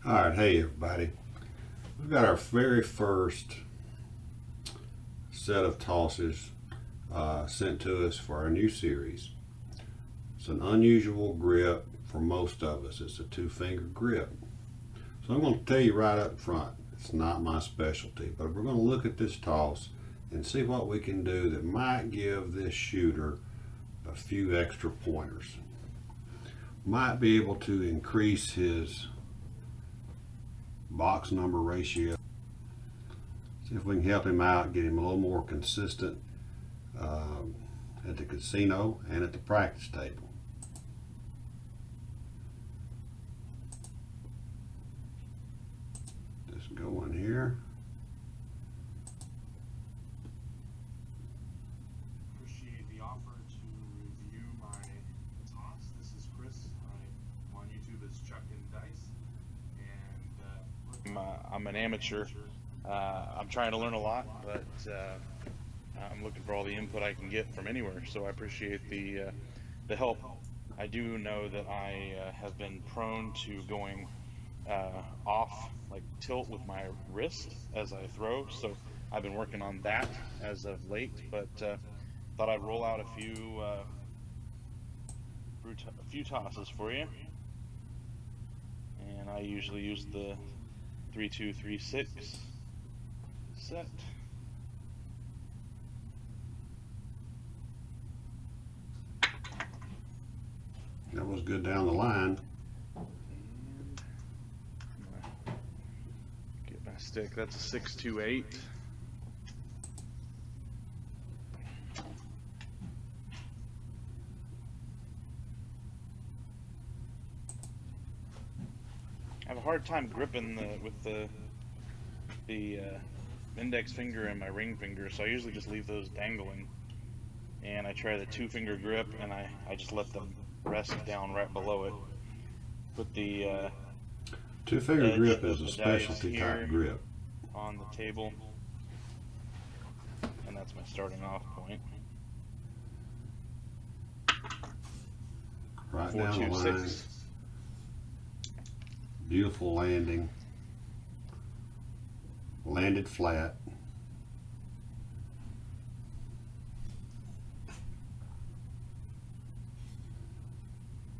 All right, hey everybody. We've got our very first set of tosses sent to us for our new series. It's an unusual grip for most of us. It's a two-finger grip. So I'm going to tell you right up front, it's not my specialty, but we're going to look at this toss and see what we can do that might give this shooter a few extra pointers. Might be able to increase his box number ratio. See if we can help him out, get him a little more consistent at the casino and at the practice table. Just go in here. Appreciate the offer to review my toss. This is Chris. I'm on YouTube as Chuck and Dice, and I'm an amateur. I'm trying to learn a lot, but I'm looking for all the input I can get from anywhere. So I appreciate the help. I do know that I have been prone to going off, like tilt with my wrist as I throw. So I've been working on that as of late, but thought I'd roll out a few tosses for you. And I usually use the 3-2-3-6 set. That was good down the line. Get my stick. That's a 6-2-8. I have a hard time gripping with the index finger and my ring finger, so I usually just leave those dangling. And I try the two-finger grip, and I just let them rest down right below it. Put the two-finger grip is a specialty type grip. On the table, and that's my starting off point. Right down the line. Beautiful landing. Landed flat.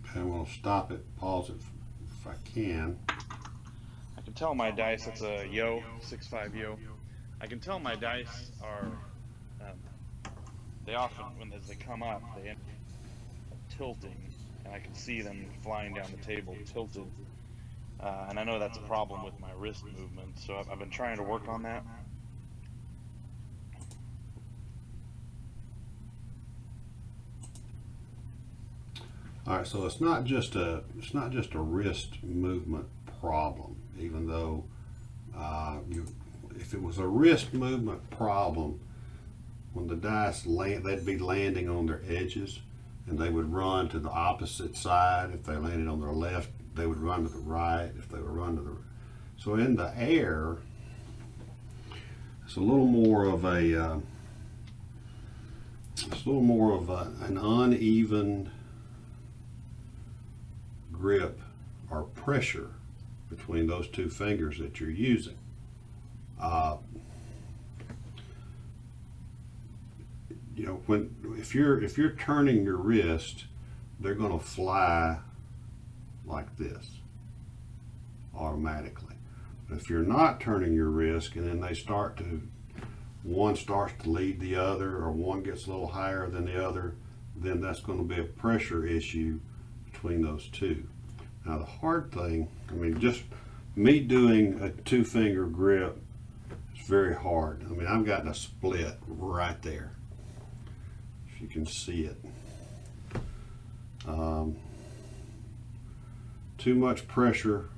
Okay, I'm going to stop it, pause it if I can. I can tell my dice, that's a yo, 6-5 yo. I can tell my dice are, they often, as they come up, they end up tilting, and I can see them flying down the table tilted. And I know that's a problem with my wrist movement, so I've been trying to work on that. All right, so it's not just a wrist movement problem, even though if it was a wrist movement problem, when the dice land, they'd be landing on their edges, and they would run to the opposite side. If they landed on their left, they would run to the right. If they would run to the so in the air, it's a little more of an uneven grip or pressure between those two fingers that you're using. You know, if you're turning your wrist, they're going to fly like this automatically. But if you're not turning your wrist, and then one starts to lead the other, or one gets a little higher than the other, then that's going to be a pressure issue between those two. Now the hard thing, I mean, just me doing a two-finger grip is very hard. I mean, I've gotten a split right there, if you can see it. Too much pressure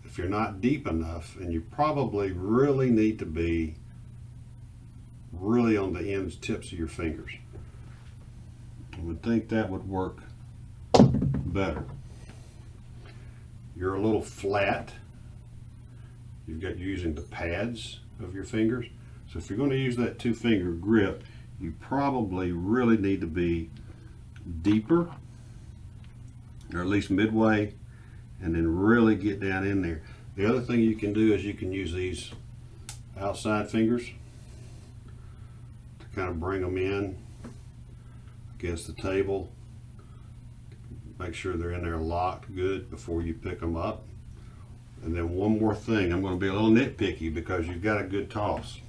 if you're not deep enough, and you probably really need to be really on the ends, tips of your fingers. I would think that would work better. You're a little flat. You're using the pads of your fingers. So if you're going to use that two-finger grip, you probably really need to be deeper, or at least midway and then really get down in there. The other thing you can do is you can use these outside fingers to kind of bring them in against the table. Make sure they're in there locked good before you pick them up. And then one more thing, I'm going to be a little nitpicky because you've got a good toss.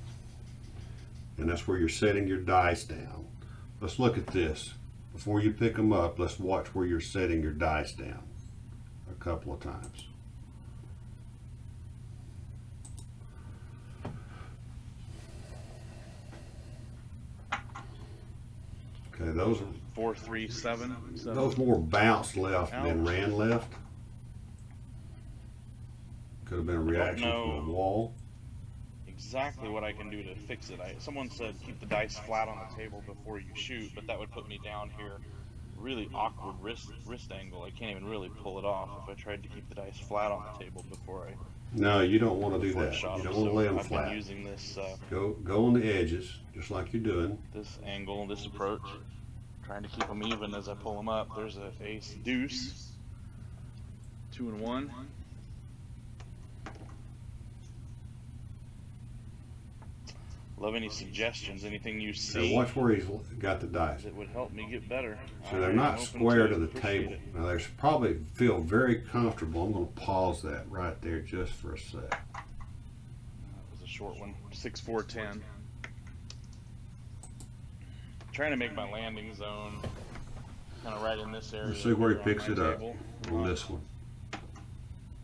And that's where you're setting your dice down. Let's look at this. Before you pick them up, let's watch where you're setting your dice down a couple of times. Okay, those are 4, 3, 7. those more bounced left than Ouch. ran left. Could have been a reaction from know. the wall. Exactly what I can do to fix it. Someone said keep the dice flat on the table before you shoot, but that would put me down here. Really awkward wrist angle. I can't even really pull it off if I tried to keep the dice flat on the table before I No, you don't want to do before I that. You shot don't them. want to lay them I've been flat. using this Go on the edges, just like you're doing. this angle, this approach, trying to keep them even as I pull them up. There's a ace deuce, 2 and 1. Love any suggestions, anything you Now see watch where he's got the dice. that would help me get better. So they're I'm not open square to it. the Appreciate table. it. Now there's probably feel very comfortable. I'm going to pause that right there just for a sec. That was a short one. 6, 4, 10. Trying to make my landing zone kind of right in this area. Let's see where he here on picks my it up table. on this one.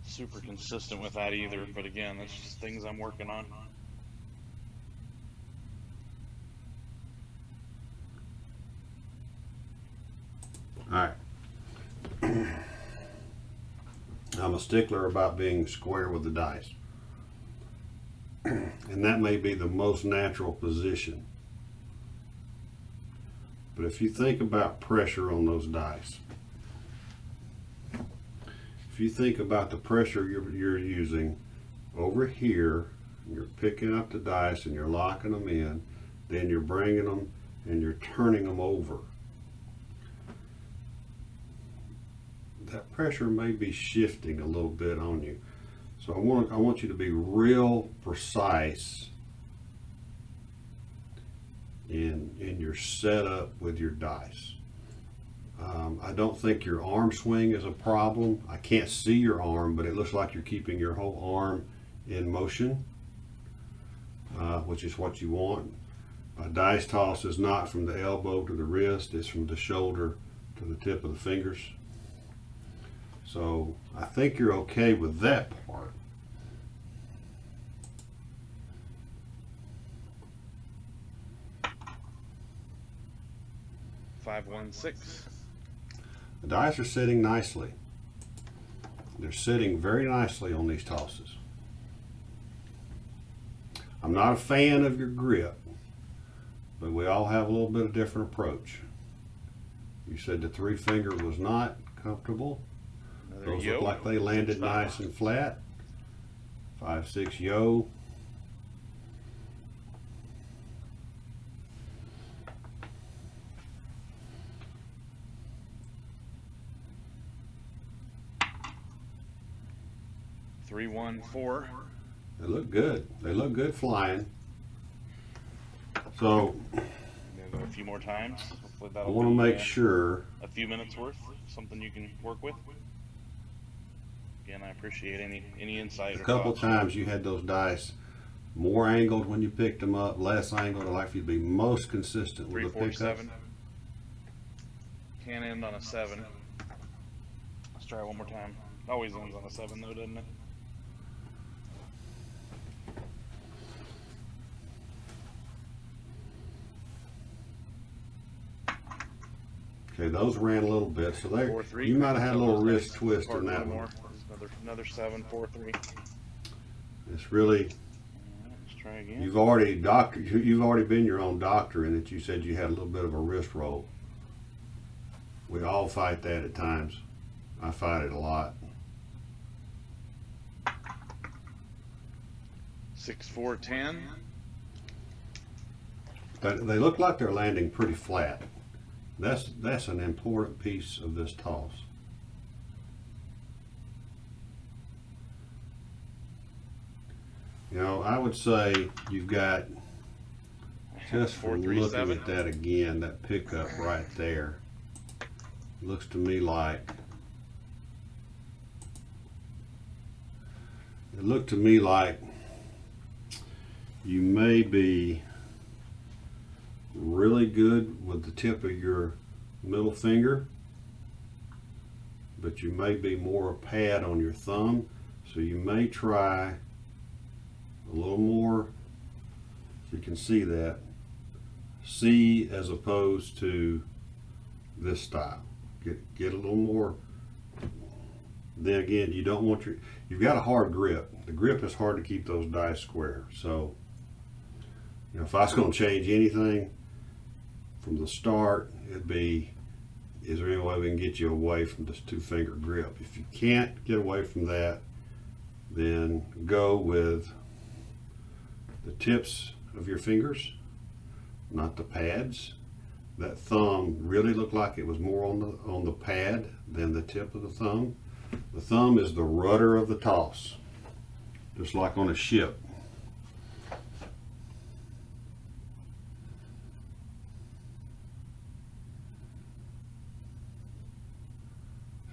Super consistent with that either, but again, that's just things I'm working on. All right. I'm a stickler about being square with the dice. And that may be the most natural position. But if you think about pressure on those dice, if you think about the pressure you're using over here, you're picking up the dice and you're locking them in, then you're bringing them and you're turning them over. That pressure may be shifting a little bit on you. So I want you to be real precise in your setup with your dice. I don't think your arm swing is a problem. I can't see your arm, but it looks like you're keeping your whole arm in motion, which is what you want. A dice toss is not from the elbow to the wrist, it's from the shoulder to the tip of the fingers. So I think you're okay with that part. Five, 1, 6. The dice are sitting nicely. They're sitting very nicely on these tosses. I'm not a fan of your grip, but we all have a little bit of different approach. You said the 3-finger was not comfortable. Another Those yo. look like they landed 6, 5. nice and flat. 5, 6, yo. Three, 1, 4. They look good. They look good flying. So I'm gonna go a few more times. Hopefully I that'll want to be, make sure. a few minutes worth, something you can work with. Again, I appreciate any insight. A or couple thoughts. times you had those dice more angled when you picked them up, less angled. I'd like for you to be most consistent 3, with the 4, pickup. 7. Can't end on a 7. Let's try it one more time. Always ends on a 7 though, doesn't it? Okay, those ran a little bit, so they 4, 3. you might have had a little Those wrist dice. twist Part in that more. one. There's another 7, 4, 3. It's really Alright, let's try again. you've already been your own doctor in that you said you had a little bit of a wrist roll. We all fight that at times. I fight it a lot. 6, 4, 10. But they look like they're landing pretty flat. That's an important piece of this toss. know, I would say you've got, just from looking 437. at that again, that pickup right there, looks to me like, it looked to me like you may be really good with the tip of your middle finger, but you may be more a pad on your thumb, so you may try a little more, so you can see that, C as opposed to this style. Get a little more. Then again, you don't want you've got a hard grip. The grip is hard to keep those dice square. So, you know, if I was going to change anything from the start, it'd be, is there any way we can get you away from this 2-finger grip? If you can't get away from that, then go with the tips of your fingers, not the pads. That thumb really looked like it was more on the pad than the tip of the thumb. The thumb is the rudder of the toss, just like on a ship.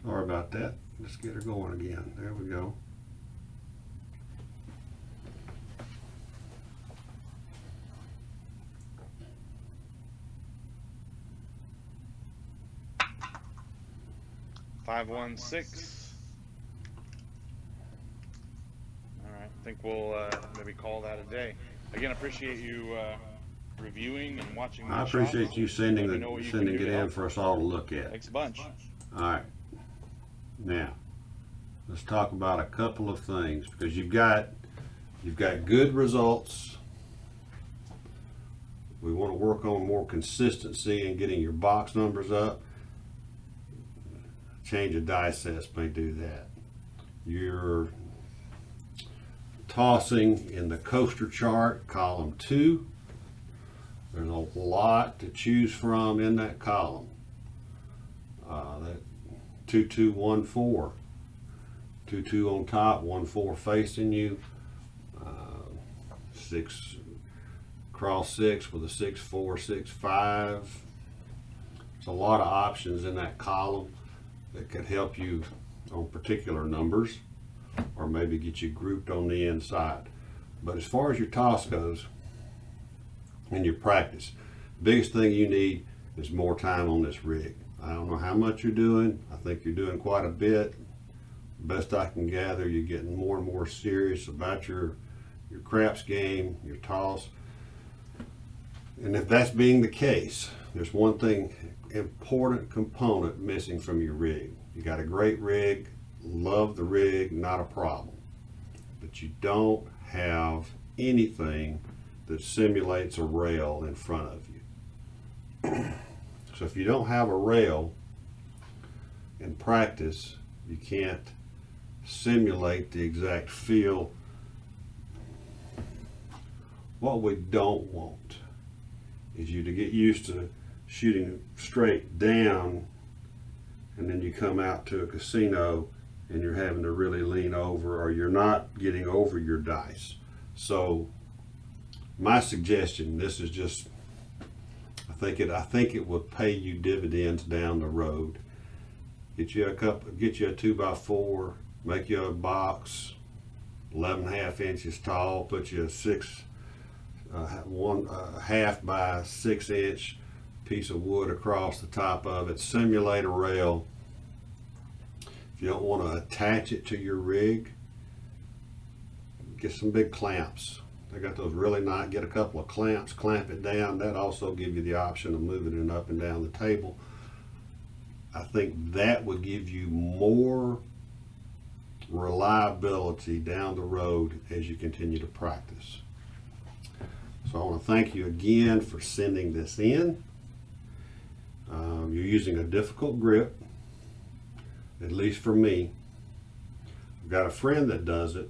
Sorry about that. Let's get her going again. There we go. $516. All right, I think we'll maybe call that a day. Again, appreciate you reviewing and watching. I my appreciate shots. you sending Let me know what you can sending do it to in help. for us all to look at. Thanks a bunch. All right. Now, let's talk about a couple of things, because you've got good results. We want to work on more consistency and getting your box numbers up. Change of die sets may do that. You're tossing in the coaster chart, column 2. There's a lot to choose from in that column. That 2-2-1-4, 2-2 on top, 1-4 facing you, 6 cross 6 with a 6-4, 6-5. There's a lot of options in that column that could help you on particular numbers, or maybe get you grouped on the inside. But as far as your toss goes and your practice, the biggest thing you need is more time on this rig. I don't know how much you're doing. I think you're doing quite a bit. Best I can gather, you're getting more and more serious about your craps game, your toss. And if that's being the case, there's one thing, important component missing from your rig. You got a great rig, love the rig, not a problem. But you don't have anything that simulates a rail in front of you. So if you don't have a rail in practice, you can't simulate the exact feel. What we don't want is you to get used to shooting straight down, and then you come out to a casino and you're having to really lean over, or you're not getting over your dice. So my suggestion, this is just, I think it will pay you dividends down the road. Get you a 2x4, make you a box 11.5 inches tall, put you a 1.5 by 6 inch piece of wood across the top of it. Simulate a rail. If you don't want to attach it to your rig, get some big clamps. They got those really nice. Get a couple of clamps, clamp it down. That also give you the option of moving it up and down the table. I think that would give you more reliability down the road as you continue to practice. So I want to thank you again for sending this in. You're using a difficult grip, at least for me. I've got a friend that does it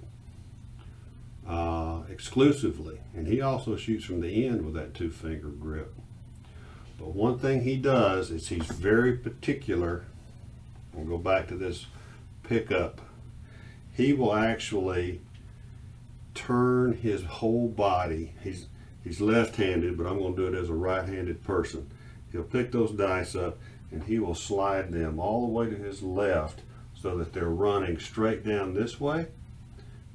exclusively, and he also shoots from the end with that 2-finger grip. But one thing he does is he's very particular. We'll go back to this pickup. He will actually turn his whole body. He's left-handed, but I'm going to do it as a right-handed person. He'll pick those dice up and he will slide them all the way to his left so that they're running straight down this way.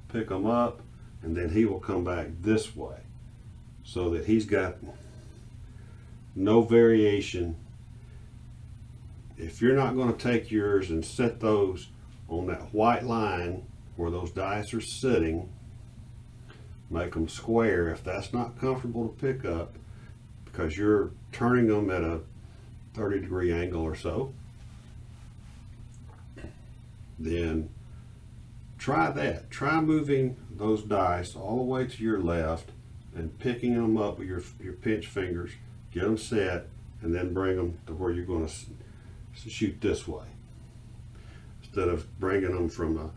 Pick them up, and then he will come back this way so that he's got no variation. If you're not going to take yours and set those on that white line where those dice are sitting, make them square. If that's not comfortable to pick up because you're turning them at a 30-degree angle or so, then try that. Try moving those dice all the way to your left and picking them up with your pinch fingers, get them set, and then bring them to where you're going to shoot this way. Instead of bringing them from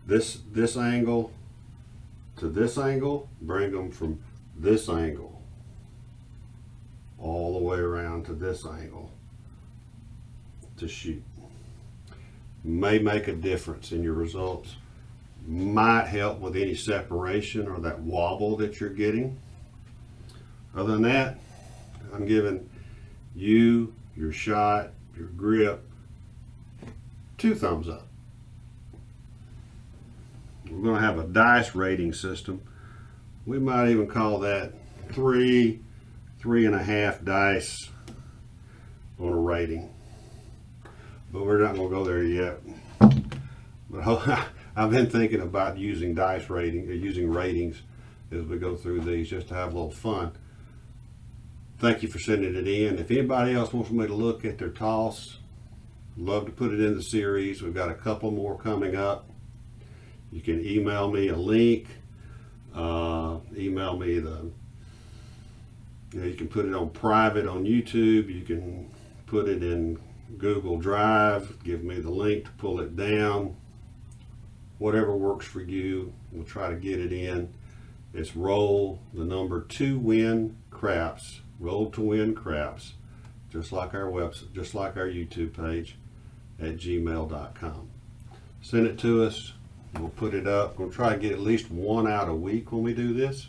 this angle to this angle, bring them from this angle all the way around to this angle to shoot. May make a difference in your results. Might help with any separation or that wobble that you're getting. Other than that, I'm giving you, your shot, your grip, 2 thumbs up. We're going to have a dice rating system. We might even call that 3.5 dice on a rating. But we're not going to go there yet. But I've been thinking about using dice rating, or using ratings as we go through these, just to have a little fun. Thank you for sending it in. If anybody else wants me to look at their toss, love to put it in the series. We've got a couple more coming up. You can email me a link. Email me you can put it on private on YouTube. You can put it in Google Drive. Give me the link to pull it down. Whatever works for you, we'll try to get it in. It's roll the number 2 win craps. Roll to win craps, just like our website, just like our YouTube page at gmail.com. Send it to us. We'll put it up. We'll try to get at least 1 out a week when we do this.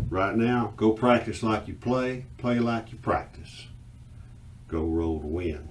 Right now, go practice like you play like you practice. Go roll to win.